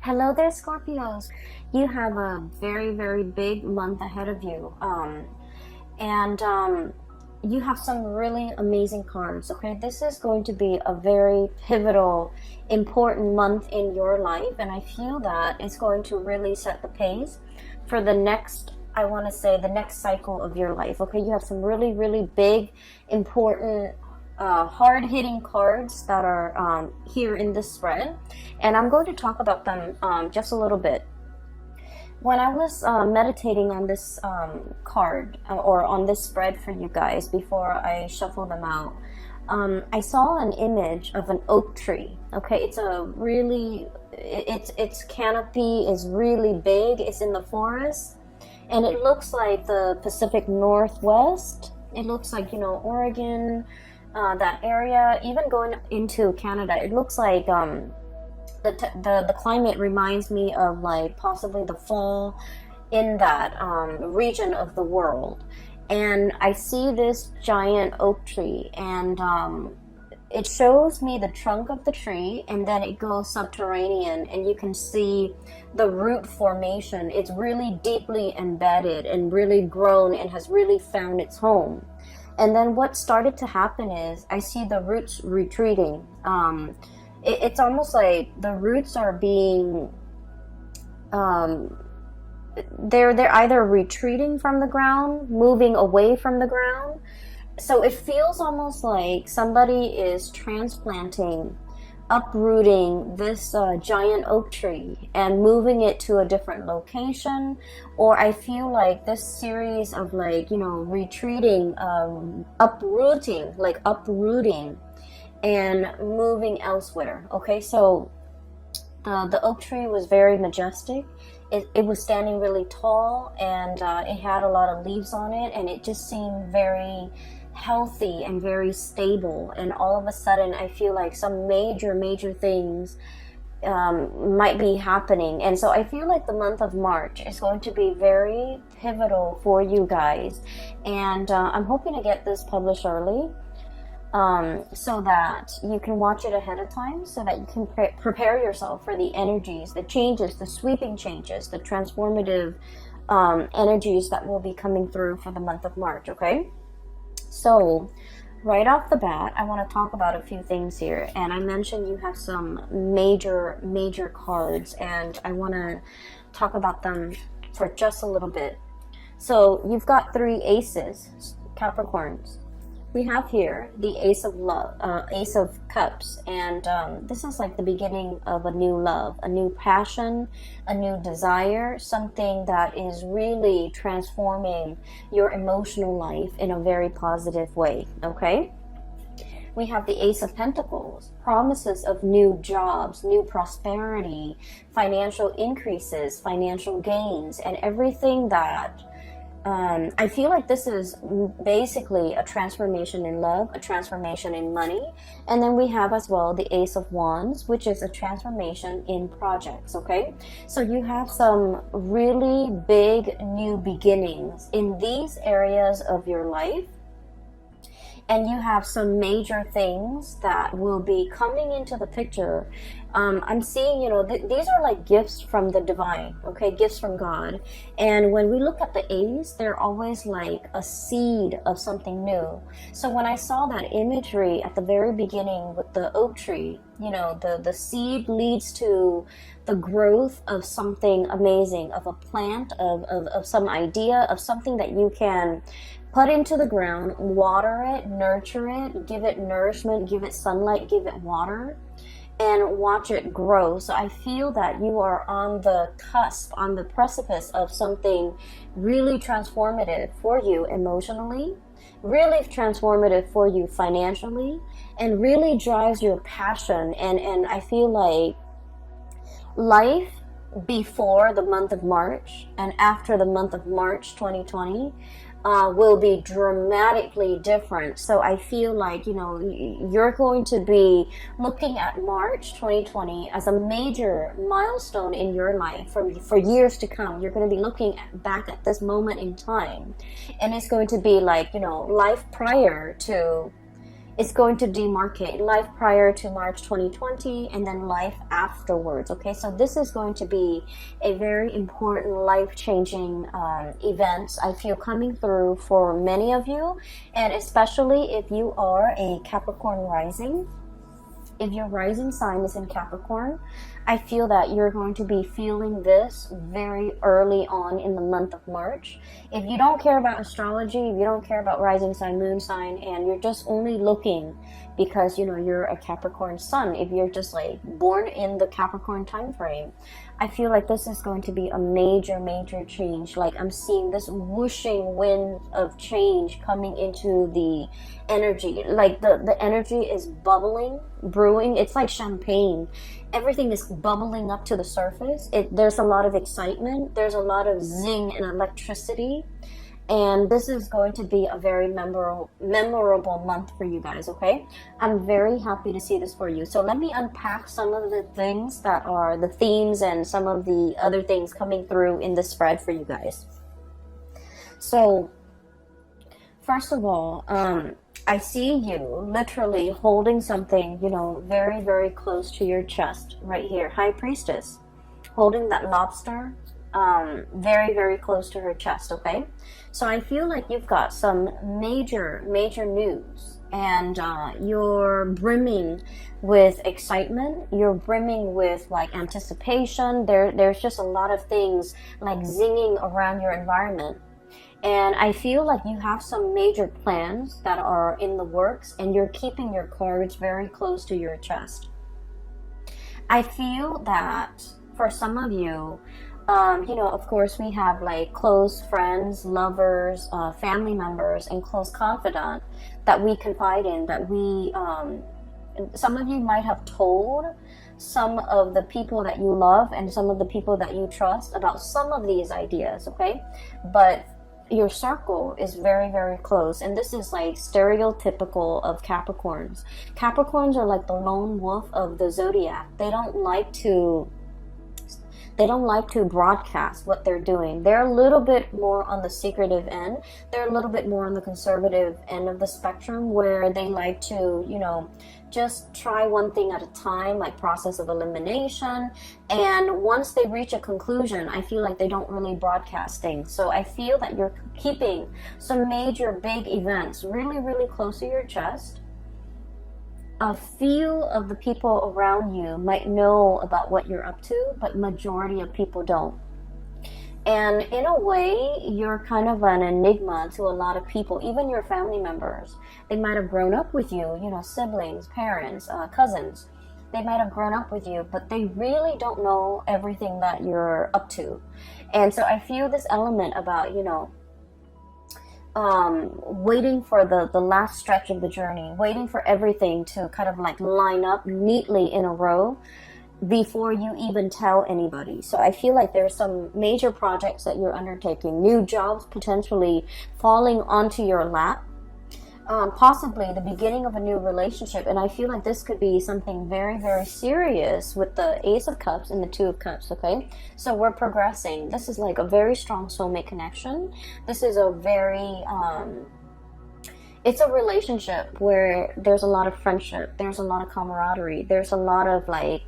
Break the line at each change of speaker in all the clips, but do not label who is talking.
Hello there, Scorpios. You have a very big month ahead of you. And you have some really amazing cards, okay? This is going to be a very pivotal, important month in your life, and I feel that it's going to really set the pace for the next, I want to say, the next cycle of your life, okay? You have some really big, important, hard-hitting cards that are here in this spread, and I'm going to talk about them just a little bit. When I was meditating on this card or on this spread for you guys before I shuffle them out, I saw an image of an oak tree. Okay, it's a really, its canopy is really big. It's in the forest, and it looks like the Pacific Northwest. It looks like, you know, Oregon, that area, even going into Canada. It looks like the climate reminds me of like possibly the fall in that region of the world. And I see this giant oak tree, and it shows me the trunk of the tree, and then it goes subterranean, and you can see the root formation. It's really deeply embedded and really grown and has really found its home. And then what started to happen is I see the roots retreating. It's almost like the roots are being, they're either retreating from the ground, moving away from the ground. So it feels almost like somebody is transplanting, uprooting this giant oak tree and moving it to a different location. Or I feel like this series of, like, you know, retreating, uprooting and moving elsewhere. Okay, so the oak tree was very majestic. It was standing really tall, and it had a lot of leaves on it, and it just seemed very healthy and very stable. And all of a sudden I feel like some major things might be happening. And so I feel like the month of March is going to be very pivotal for you guys, and I'm hoping to get this published early, so that you can watch it ahead of time, so that you can prepare yourself for the energies, the changes, the sweeping changes, the transformative energies that will be coming through for the month of March, okay? So right off the bat, I want to talk about a few things here. And I mentioned you have some major cards, and I want to talk about them for just a little bit. So you've got 3 aces, Capricorns. We have here the Ace of Love, Ace of Cups, and this is like the beginning of a new love, a new passion, a new desire, something that is really transforming your emotional life in a very positive way, okay? We have the Ace of Pentacles, promises of new jobs, new prosperity, financial increases, financial gains, and everything that I feel like this is basically a transformation in love, a transformation in money. And then we have as well the Ace of Wands, which is a transformation in projects, okay? So you have some really big new beginnings in these areas of your life. And you have some major things that will be coming into the picture. I'm seeing, you know, these are like gifts from the divine, okay, gifts from God. And when we look at the A's, they're always like a seed of something new. So when I saw that imagery at the very beginning with the oak tree, you know, the seed leads to the growth of something amazing, of a plant, of some idea, of something that you can put into the ground, water it, nurture it, give it nourishment, give it sunlight, give it water, and watch it grow. So I feel that you are on the cusp, on the precipice of something really transformative for you emotionally, really transformative for you financially, and really drives your passion. And I feel like life before the month of March and after the month of March 2020 will be dramatically different. So I feel like, you know, you're going to be looking at March 2020 as a major milestone in your life for years to come. You're going to be looking back at this moment in time, and it's going to be like, you know, life prior to It's going to demarcate life prior to March 2020 and then life afterwards. Okay, so this is going to be a very important life-changing event, I feel, coming through for many of you, and especially if you are a Capricorn rising. If your rising sign is in Capricorn, I feel that you're going to be feeling this very early on in the month of March. If you don't care about astrology, if you don't care about rising sign, moon sign, and you're just only looking because, you know, you're a Capricorn sun, if you're just like born in the Capricorn time frame, I feel like this is going to be a major change. Like, I'm seeing this whooshing wind of change coming into the energy. Like the energy is bubbling, brewing. It's like champagne. Everything is bubbling up to the surface. There's a lot of excitement. There's a lot of zing and electricity. And this is going to be a very memorable month for you guys, okay? I'm very happy to see this for you. So let me unpack some of the things that are the themes and some of the other things coming through in the spread for you guys. So, first of all, I see you literally holding something, you know, very close to your chest right here. High Priestess, holding that lobster, very close to her chest, okay? So I feel like you've got some major news, and you're brimming with excitement. You're brimming with like anticipation. There's just a lot of things like zinging around your environment. And I feel like you have some major plans that are in the works, and you're keeping your cards very close to your chest. I feel that for some of you, you know, of course, we have like close friends, lovers, family members, and close confidant that we confide in, that we, some of you might have told some of the people that you love and some of the people that you trust about some of these ideas, okay? But your circle is very close, and this is like stereotypical of Capricorns. Capricorns are like the lone wolf of the zodiac. They don't like to broadcast what they're doing. They're a little bit more on the secretive end. They're a little bit more on the conservative end of the spectrum, where they like to, you know, just try one thing at a time, like process of elimination. And once they reach a conclusion, I feel like they don't really broadcast things. So I feel that you're keeping some major big events really close to your chest. A few of the people around you might know about what you're up to, but majority of people don't. And in a way, you're kind of an enigma to a lot of people, even your family members. They might have grown up with you, you know, siblings, parents, cousins. They might have grown up with you, but they really don't know everything that you're up to. And so I feel this element about, you know, waiting for the last stretch of the journey, waiting for everything to kind of like line up neatly in a row before you even tell anybody. So I feel like there's some major projects that you're undertaking, new jobs potentially falling onto your lap, possibly the beginning of a new relationship. And I feel like this could be something very serious with the Ace of Cups and the Two of Cups, okay? So we're progressing. This is like a very strong soulmate connection. This is a very, it's a relationship where there's a lot of friendship, there's a lot of camaraderie, there's a lot of like,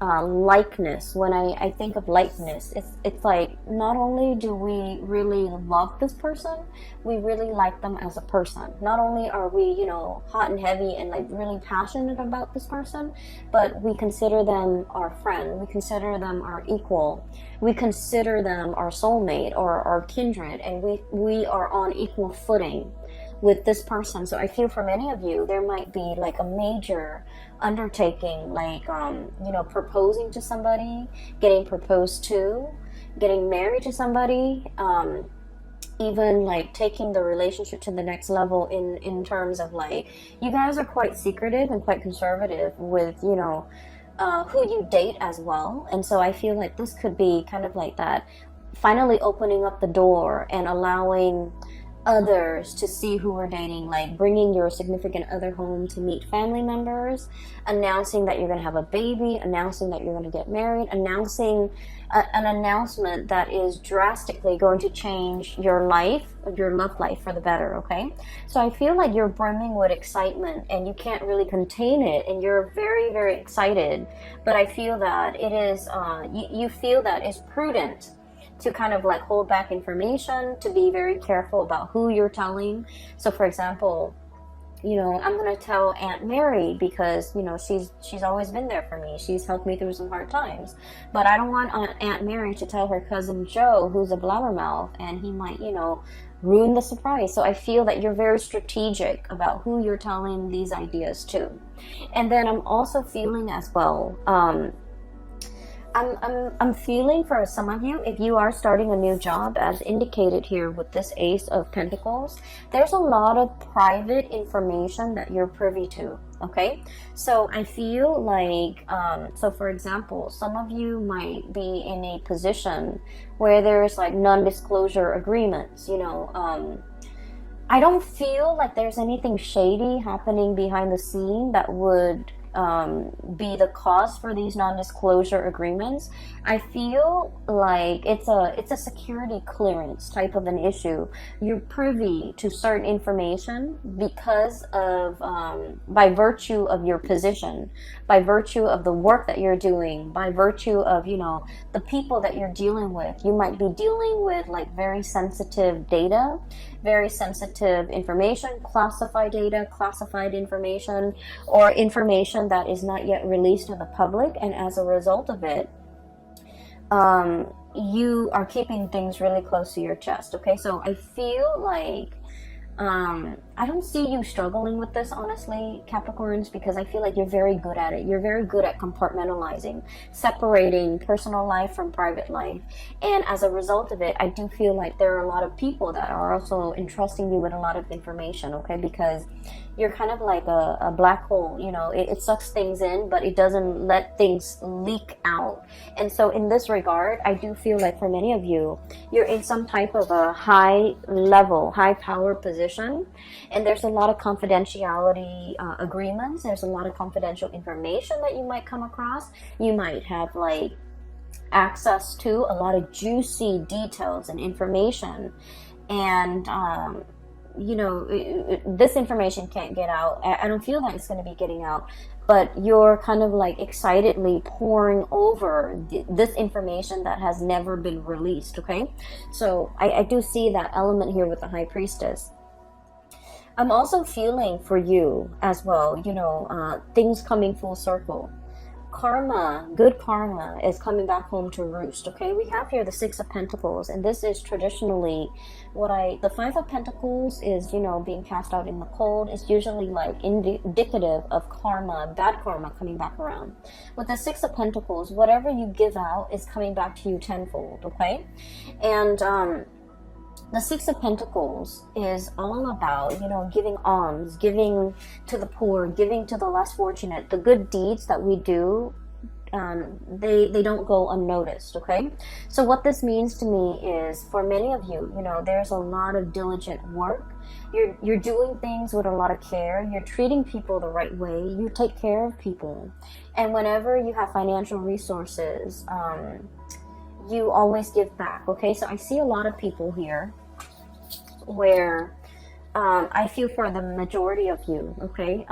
likeness. When I think of likeness, it's like not only do we really love this person, we really like them as a person. Not only are we, you know, hot and heavy and like really passionate about this person, but we consider them our friend, we consider them our equal, we consider them our soulmate or our kindred, and we are on equal footing with this person. So I feel for many of you, there might be like a major undertaking, like, you know, proposing to somebody, getting proposed to, getting married to somebody, even like taking the relationship to the next level in terms of like, you guys are quite secretive and quite conservative with, you know, who you date as well. And so I feel like this could be kind of like that, finally opening up the door and allowing others to see who we're dating, like bringing your significant other home to meet family members, announcing that you're going to have a baby, announcing that you're going to get married, announcing an announcement that is drastically going to change your life, your love life for the better, okay? So I feel like you're brimming with excitement and you can't really contain it, and you're very, very excited. But I feel that it is, you feel that it's prudent to kind of like hold back information, to be very careful about who you're telling. So for example, you know, I'm going to tell Aunt Mary because, you know, she's always been there for me. She's helped me through some hard times. But I don't want Aunt Mary to tell her cousin Joe, who's a blabbermouth, and he might, you know, ruin the surprise. So I feel that you're very strategic about who you're telling these ideas to. And then I'm also feeling as well, I'm feeling for some of you, if you are starting a new job, as indicated here with this Ace of Pentacles, there's a lot of private information that you're privy to, okay? So I feel like, so for example, some of you might be in a position where there's like non-disclosure agreements, you know. I don't feel like there's anything shady happening behind the scene that would be the cause for these non-disclosure agreements. I feel like it's a security clearance type of an issue. You're privy to certain information because of by virtue of your position, by virtue of the work that you're doing, by virtue of, you know, the people that you're dealing with. You might be dealing with like very sensitive data, very sensitive information, classified data, classified information, or information that is not yet released to the public, and as a result of it, you are keeping things really close to your chest, okay? So I feel like I don't see you struggling with this, honestly, Capricorns, because I feel like you're very good at it. You're very good at compartmentalizing, separating personal life from private life. And as a result of it, I do feel like there are a lot of people that are also entrusting you with a lot of information, okay? Because you're kind of like a black hole, you know, it sucks things in, but it doesn't let things leak out. And so in this regard, I do feel like for many of you, you're in some type of a high level, high power position, and there's a lot of confidentiality agreements. There's a lot of confidential information that you might come across. You might have like access to a lot of juicy details and information, and you know, this information can't get out. I don't feel like it's going to be getting out, but you're kind of like excitedly pouring over this information that has never been released, okay? So I do see that element here with the High Priestess. I'm also feeling for you as well, you know, things coming full circle. Karma, good karma is coming back home to roost, okay? We have here the Six of Pentacles, and this is traditionally the Five of Pentacles is, you know, being cast out in the cold. It's usually like indicative of karma, bad karma coming back around. With the Six of Pentacles, whatever you give out is coming back to you tenfold, okay? And the Six of Pentacles is all about, you know, giving alms, giving to the poor, giving to the less fortunate. The good deeds that we do, they don't go unnoticed, okay? So what this means to me is, for many of you, you know, there's a lot of diligent work. You're doing things with a lot of care. You're treating people the right way. You take care of people. And whenever you have financial resources, you always give back, okay? So I see a lot of people here where I feel for the majority of you, okay?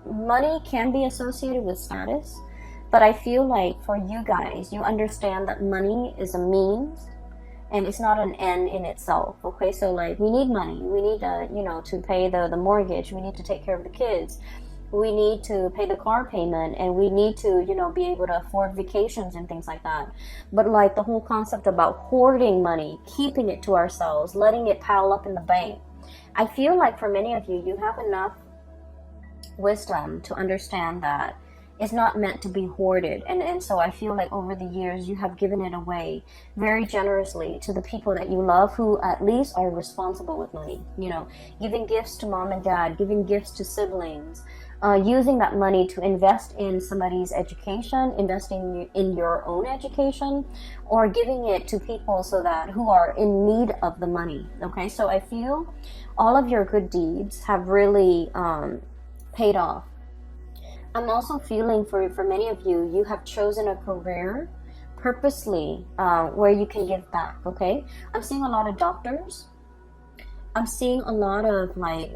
Money can be associated with status, but I feel like for you guys, you understand that money is a means and it's not an end in itself, okay? So like, we need money. We need you know, to pay the mortgage. We need to take care of the kids. We need to pay the car payment, and we need to, you know, be able to afford vacations and things like that. But like the whole concept about hoarding money, keeping it to ourselves, letting it pile up in the bank, I feel like for many of you, you have enough wisdom to understand that it's not meant to be hoarded. And so I feel like over the years, you have given it away very generously to the people that you love, who at least are responsible with money. You know, giving gifts to mom and dad, giving gifts to siblings, using that money to invest in somebody's education, investing in your own education, or giving it to people so that who are in need of the money. Okay, so I feel all of your good deeds have really paid off. I'm also feeling for many of you, you have chosen a career purposely where you can give back. Okay, I'm seeing a lot of doctors. I'm seeing a lot of like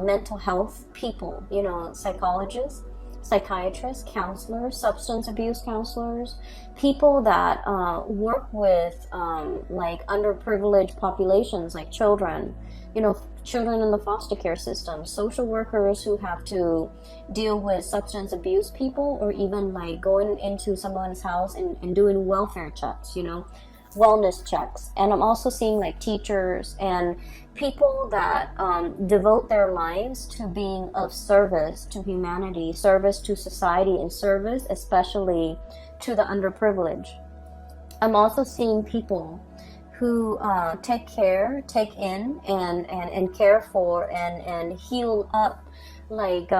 mental health people, you know, psychologists, psychiatrists, counselors, substance abuse counselors, people that work with like underprivileged populations like children, you know, children in the foster care system, social workers who have to deal with substance abuse people, or even like going into someone's house and doing welfare checks, you know, wellness checks. And I'm also seeing like teachers and people that devote their lives to being of service to humanity, service to society, and service especially to the underprivileged. I'm also seeing people who take in and care for and heal up like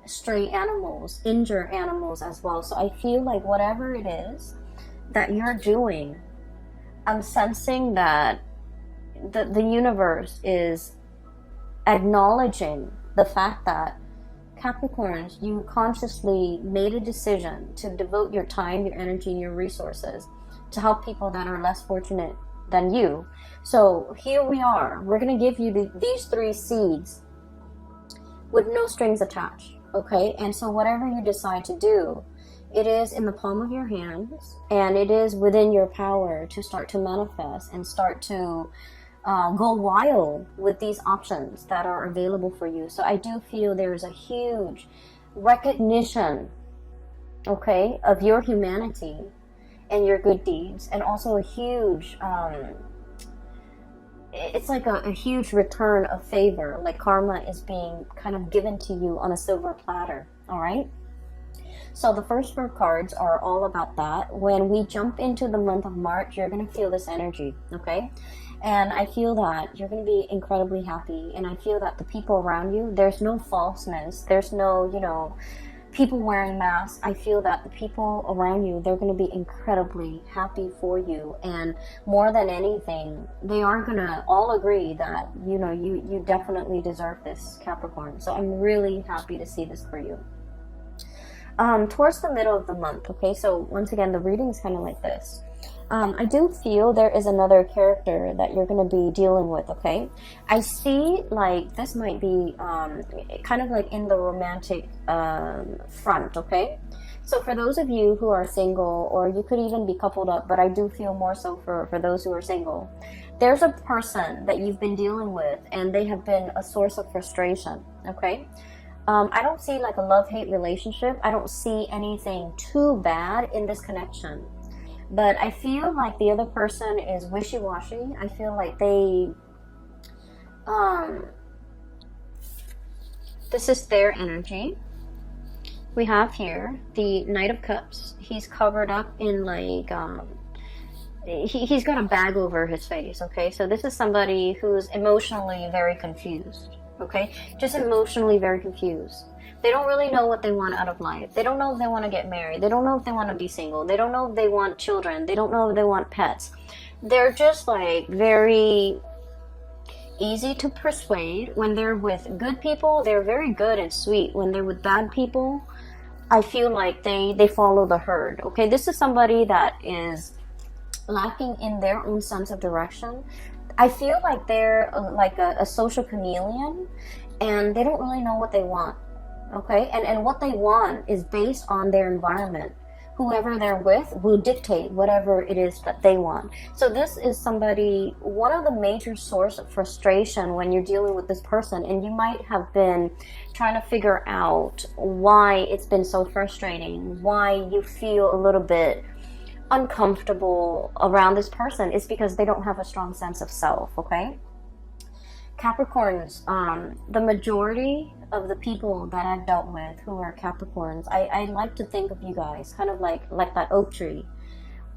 stray animals, injured animals as well. So I feel like whatever it is that you're doing, I'm sensing that the universe is acknowledging the fact that Capricorns, you consciously made a decision to devote your time, your energy, and your resources to help people that are less fortunate than you. So here we are. We're going to give you these 3 seeds with no strings attached. Okay? And so whatever you decide to do, it is in the palm of your hands, and it is within your power to start to manifest and start to go wild with these options that are available for you. So I do feel there's a huge recognition, okay, of your humanity and your good deeds, and also a huge it's like a huge return of favor, like karma is being kind of given to you on a silver platter. All right, so the first 4 cards are all about that. When we jump into the month of March, you're going to feel this energy, okay? And I feel that you're going to be incredibly happy, and I feel that the people around you, there's no falseness, there's no, you know, people wearing masks. I feel that the people around you, they're going to be incredibly happy for you, and more than anything, they are going to all agree that, you know, you definitely deserve this, Capricorn. So I'm really happy to see this for you. Towards the middle of the month, okay, so once again, the reading is kind of like this. I do feel there is another character that you're going to be dealing with, okay? I see like this might be kind of like in the romantic front, okay? So for those of you who are single, or you could even be coupled up, but I do feel more so for those who are single, there's a person that you've been dealing with, and they have been a source of frustration, okay? I don't see like a love-hate relationship. I don't see anything too bad in this connection. But I feel like the other person is wishy-washy. I feel like they, this is their energy. We have here the Knight of Cups. He's covered up in like, he's got a bag over his face, okay? So this is somebody who's emotionally very confused, okay? Just emotionally very confused. They don't really know what they want out of life. They don't know if they want to get married. They don't know if they want to be single. They don't know if they want children. They don't know if they want pets. They're just like very easy to persuade. When they're with good people, they're very good and sweet. When they're with bad people, I feel like they follow the herd. Okay, this is somebody that is lacking in their own sense of direction. I feel like they're like a social chameleon, and they don't really know what they want. Okay, and what they want is based on their environment. Whoever they're with will dictate whatever it is that they want. So this is somebody, one of the major source of frustration when you're dealing with this person, and you might have been trying to figure out why it's been so frustrating, why you feel a little bit uncomfortable around this person. It's because they don't have a strong sense of self, okay? Capricorns, the majority of the people that I've dealt with who are Capricorns, I like to think of you guys kind of like that oak tree.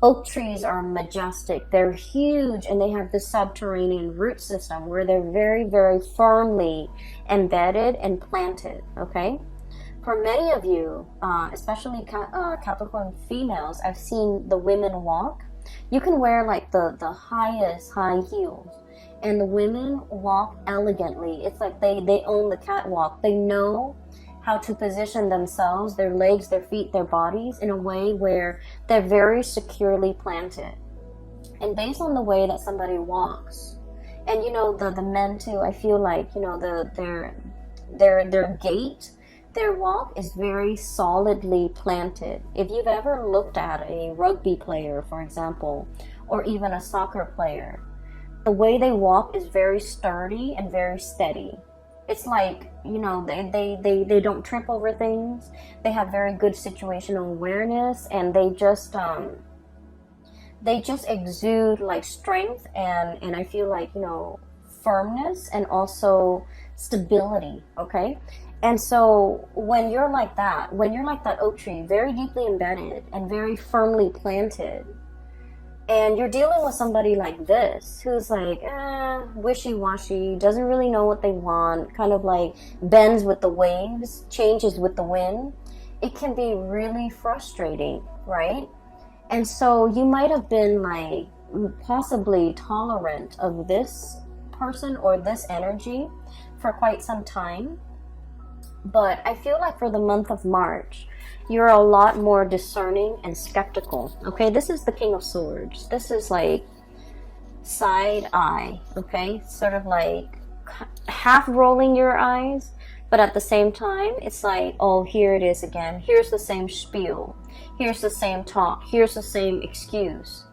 Oak trees are majestic, they're huge, and they have this subterranean root system where they're very, very firmly embedded and planted, okay? for many of you, especially Capricorn females, I've seen the women walk. You can wear like the highest high heels, and the women walk elegantly. It's like they own the catwalk. They know how to position themselves, their legs, their feet, their bodies in a way where they're very securely planted. And based on the way that somebody walks, and you know, the men too, I feel like, you know, their gait, their walk is very solidly planted. If you've ever looked at a rugby player, for example, or even a soccer player, the way they walk is very sturdy and very steady. It's like, you know, they don't trip over things. They have very good situational awareness, and they just exude like strength and I feel like, you know, firmness and also stability. Okay. And so when you're like that oak tree, very deeply embedded and very firmly planted, and you're dealing with somebody like this who's like wishy-washy, doesn't really know what they want, kind of like bends with the waves, changes with the wind, it can be really frustrating, right? And so you might have been like possibly tolerant of this person or this energy for quite some time. But I feel like for the month of March, you're a lot more discerning and skeptical. Okay, this is the King of Swords. This is like side eye, okay? Sort of like half rolling your eyes, but at the same time, it's like, oh, here it is again. Here's the same spiel. Here's the same talk. Here's the same excuse.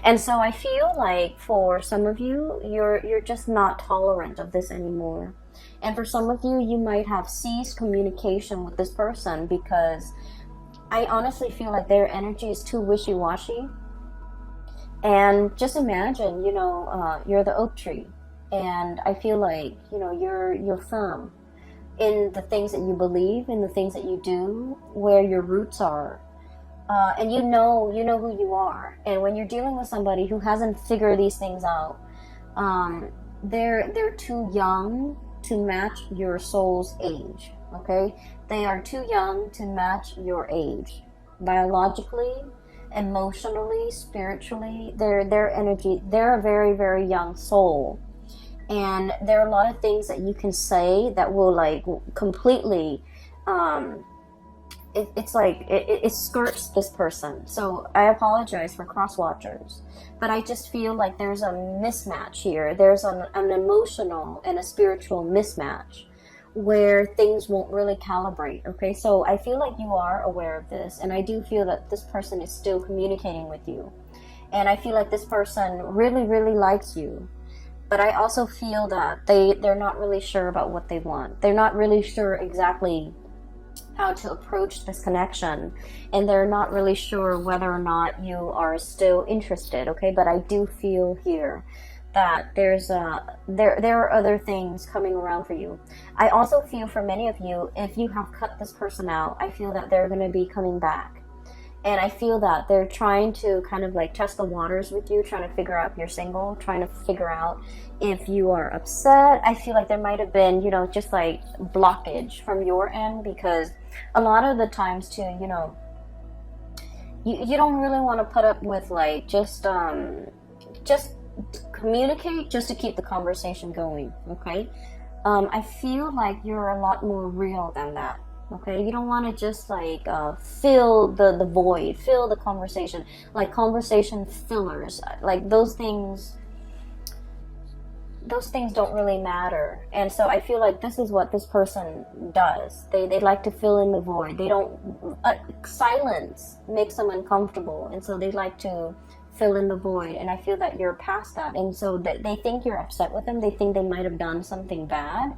And so I feel like for some of you, you're just not tolerant of this anymore. And for some of you, you might have ceased communication with this person because I honestly feel like their energy is too wishy-washy. And just imagine, you know, you're the oak tree, and I feel like, you know, you're firm in the things that you believe, in the things that you do, where your roots are. And you know who you are. And when you're dealing with somebody who hasn't figured these things out, they're too young to match your soul's age. Okay, they are too young to match your age, biologically, emotionally, spiritually. Their energy. They're a very, very young soul, and there are a lot of things that you can say that will like completely. It's like it skirts this person. So I apologize for cross watchers, but I just feel like there's a mismatch here. There's an emotional and a spiritual mismatch where things won't really calibrate. Okay, so I feel like you are aware of this, and I do feel that this person is still communicating with you, and I feel like this person really, really likes you. But I also feel that they're not really sure about what they want. They're not really sure exactly how to approach this connection, and they're not really sure whether or not you are still interested. Okay, but I do feel here that there are other things coming around for you. I also feel for many of you, if you have cut this person out, I feel that they're going to be coming back. And I feel that they're trying to kind of like test the waters with you, trying to figure out if you're single, trying to figure out if you are upset. I feel like there might have been, you know, just like blockage from your end, because a lot of the times too, you know, you don't really want to put up with like just communicate just to keep the conversation going. Okay, I feel like you're a lot more real than that. Okay, you don't want to just like fill the void, fill the conversation, like conversation fillers, like those things don't really matter. And so I feel like this is what this person does. They like to fill in the void. They don't silence makes them uncomfortable, and so they like to fill in the void. And I feel that you're past that, and so they think you're upset with them. They think they might have done something bad.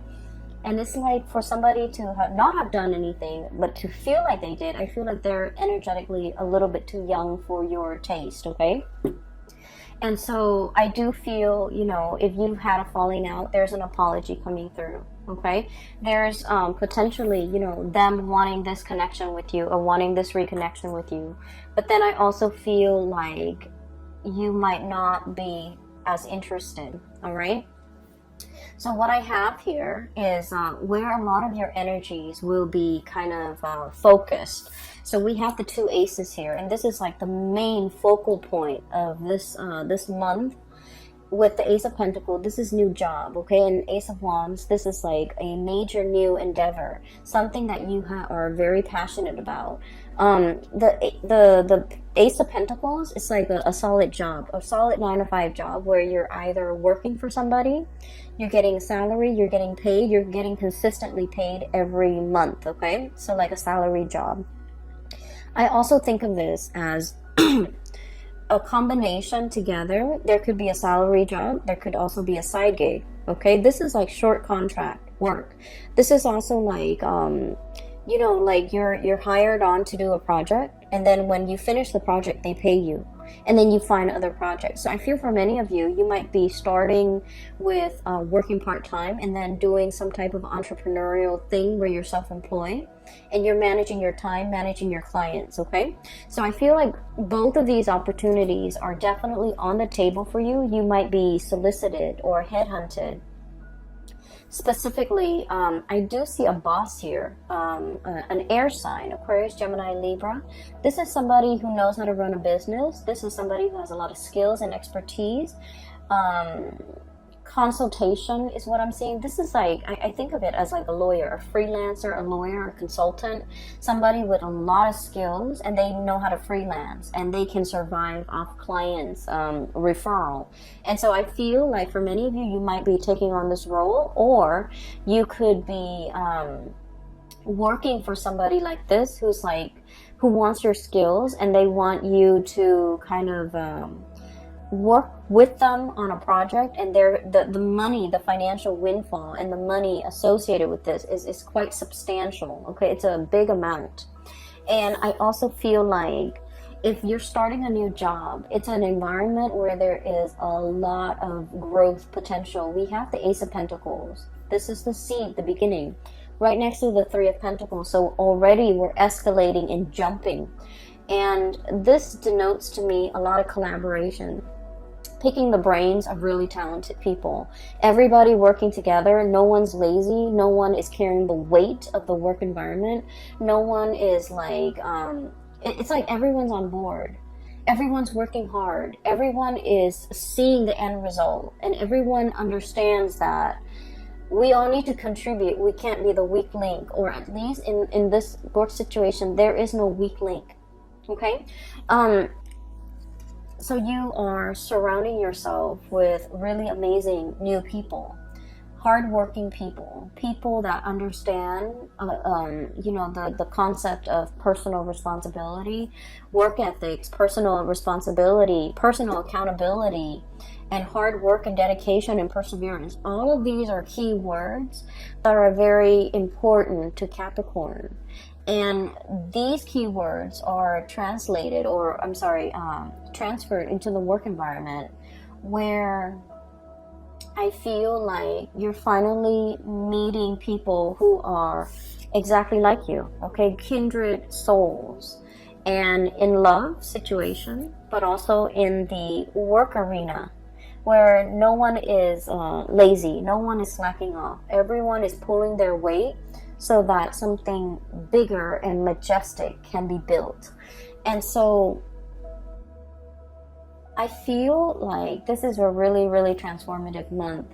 And it's like for somebody to not have done anything, but to feel like they did, I feel like they're energetically a little bit too young for your taste, okay? And so I do feel, you know, if you've had a falling out, there's an apology coming through, okay? There's potentially, you know, them wanting this connection with you or wanting this reconnection with you. But then I also feel like you might not be as interested, all right? So what I have here is where a lot of your energies will be kind of focused. So we have the two aces here, and this is like the main focal point of this month. With the Ace of Pentacles, this is new job, okay? And Ace of Wands, this is like a major new endeavor, something that you are very passionate about. The Ace of Pentacles is like a solid job, a solid 9 to 5 job, where you're either working for somebody, you're getting a salary, you're getting paid, you're getting consistently paid every month, okay? So like a salary job. I also think of this as a combination together. There could be a salary job, there could also be a side gig, okay? This is like short contract work. This is also like you know, like you're hired on to do a project, and then when you finish the project they pay you, and then you find other projects. So I feel for many of you, you might be starting with working part-time and then doing some type of entrepreneurial thing where you're self-employed and you're managing your time, managing your clients, okay? So I feel like both of these opportunities are definitely on the table for you. You might be solicited or headhunted. Specifically, I do see a boss here, an air sign, Aquarius, Gemini, Libra. This is somebody who knows how to run a business. This is somebody who has a lot of skills and expertise. Consultation is what I'm seeing. This is like, I think of it as like a lawyer, a freelancer, a lawyer, a consultant, somebody with a lot of skills, and they know how to freelance and they can survive off clients' referral. And so I feel like for many of you, you might be taking on this role, or you could be working for somebody like this who's like, who wants your skills, and they want you to kind of work with them on a project, and the money, the financial windfall and the money associated with this is quite substantial, okay? It's a big amount. And I also feel like if you're starting a new job, it's an environment where there is a lot of growth potential. We have the Ace of Pentacles. This is the seed, the beginning, right next to the Three of Pentacles. So already we're escalating and jumping. And this denotes to me a lot of collaboration, picking the brains of really talented people, everybody working together. No one's lazy, no one is carrying the weight of the work environment, no one is like it's like everyone's on board, everyone's working hard, everyone is seeing the end result, and everyone understands that we all need to contribute. We can't be the weak link, or at least in this work situation there is no weak link, okay? So you are surrounding yourself with really amazing new people, hardworking people, people that understand, you know, the concept of personal responsibility, work ethics, personal responsibility, personal accountability, and hard work and dedication and perseverance. All of these are key words that are very important to Capricorn. And these keywords are translated, or I'm sorry, transferred into the work environment, where I feel like you're finally meeting people who are exactly like you, okay? Kindred souls. And in love situation, but also in the work arena, where no one is lazy, no one is slacking off. Everyone is pulling their weight so that something bigger and majestic can be built. And so I feel like this is a really, really transformative month.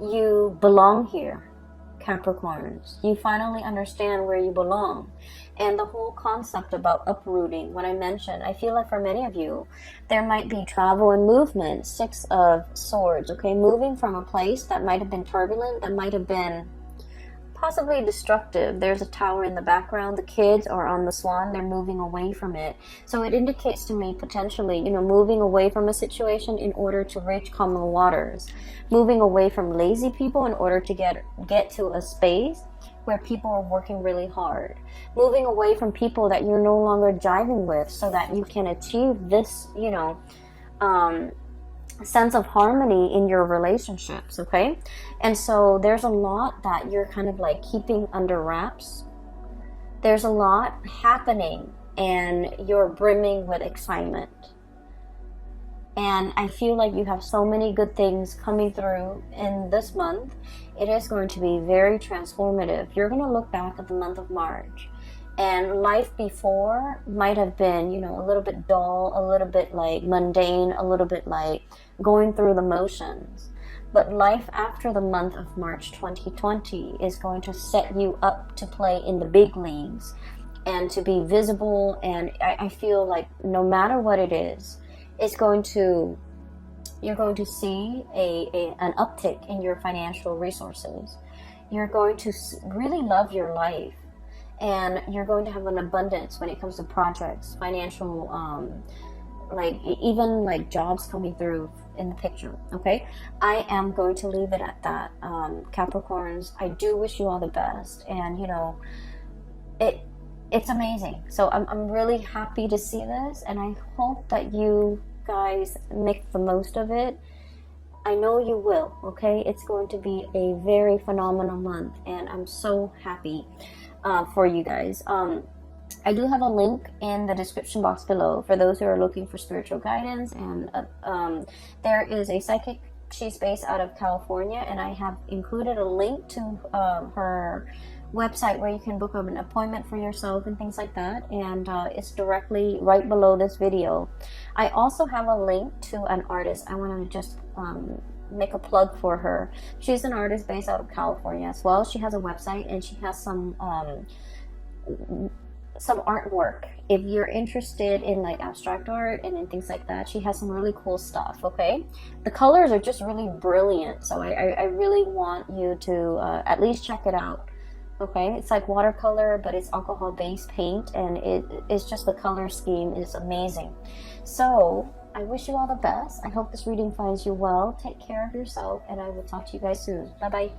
You belong here, Capricorns. You finally understand where you belong. And the whole concept about uprooting, what I mentioned, I feel like for many of you, there might be travel and movement. Six of Swords, okay? Moving from a place that might have been turbulent, that might have been possibly destructive. There's a tower in the background. The kids are on the swan. They're moving away from it. So it indicates to me potentially, you know, moving away from a situation in order to reach calmer waters. Moving away from lazy people in order to get to a space where people are working really hard. Moving away from people that you're no longer jiving with so that you can achieve this, you know, sense of harmony in your relationships, okay? And so there's a lot that you're kind of like keeping under wraps. There's a lot happening and you're brimming with excitement. And I feel like you have so many good things coming through in this month. It is going to be very transformative. You're going to look back at the month of March, and life before might have been, you know, a little bit dull, a little bit like mundane, a little bit like going through the motions. But life after the month of March 2020 is going to set you up to play in the big leagues and to be visible. And I feel like no matter what it is, it's going to, you're going to see an uptick in your financial resources. You're going to really love your life, and you're going to have an abundance when it comes to projects, financial, like even like jobs coming through in the picture. Okay, I am going to leave it at that. Capricorns, I do wish you all the best, and you know, it's amazing. So I'm really happy to see this, and I hope that you guys make the most of it. I know you will. Okay, it's going to be a very phenomenal month, and I'm so happy for you guys. I do have a link in the description box below for those who are looking for spiritual guidance, and there is a psychic. She's based out of California, and I have included a link to her website where you can book an appointment for yourself and things like that, and it's directly right below this video. I also have a link to an artist. I want to just make a plug for her. She's an artist based out of California as well. She has a website, and she has some artwork. If you're interested in like abstract art and in things like that, she has some really cool stuff. Okay, the colors are just really brilliant, so I really want you to at least check it out. Okay, it's like watercolor, but it's alcohol based paint, and it's just, the color scheme is amazing. So I wish you all the best. I hope this reading finds you well. Take care of yourself, and I will talk to you guys soon. Bye bye.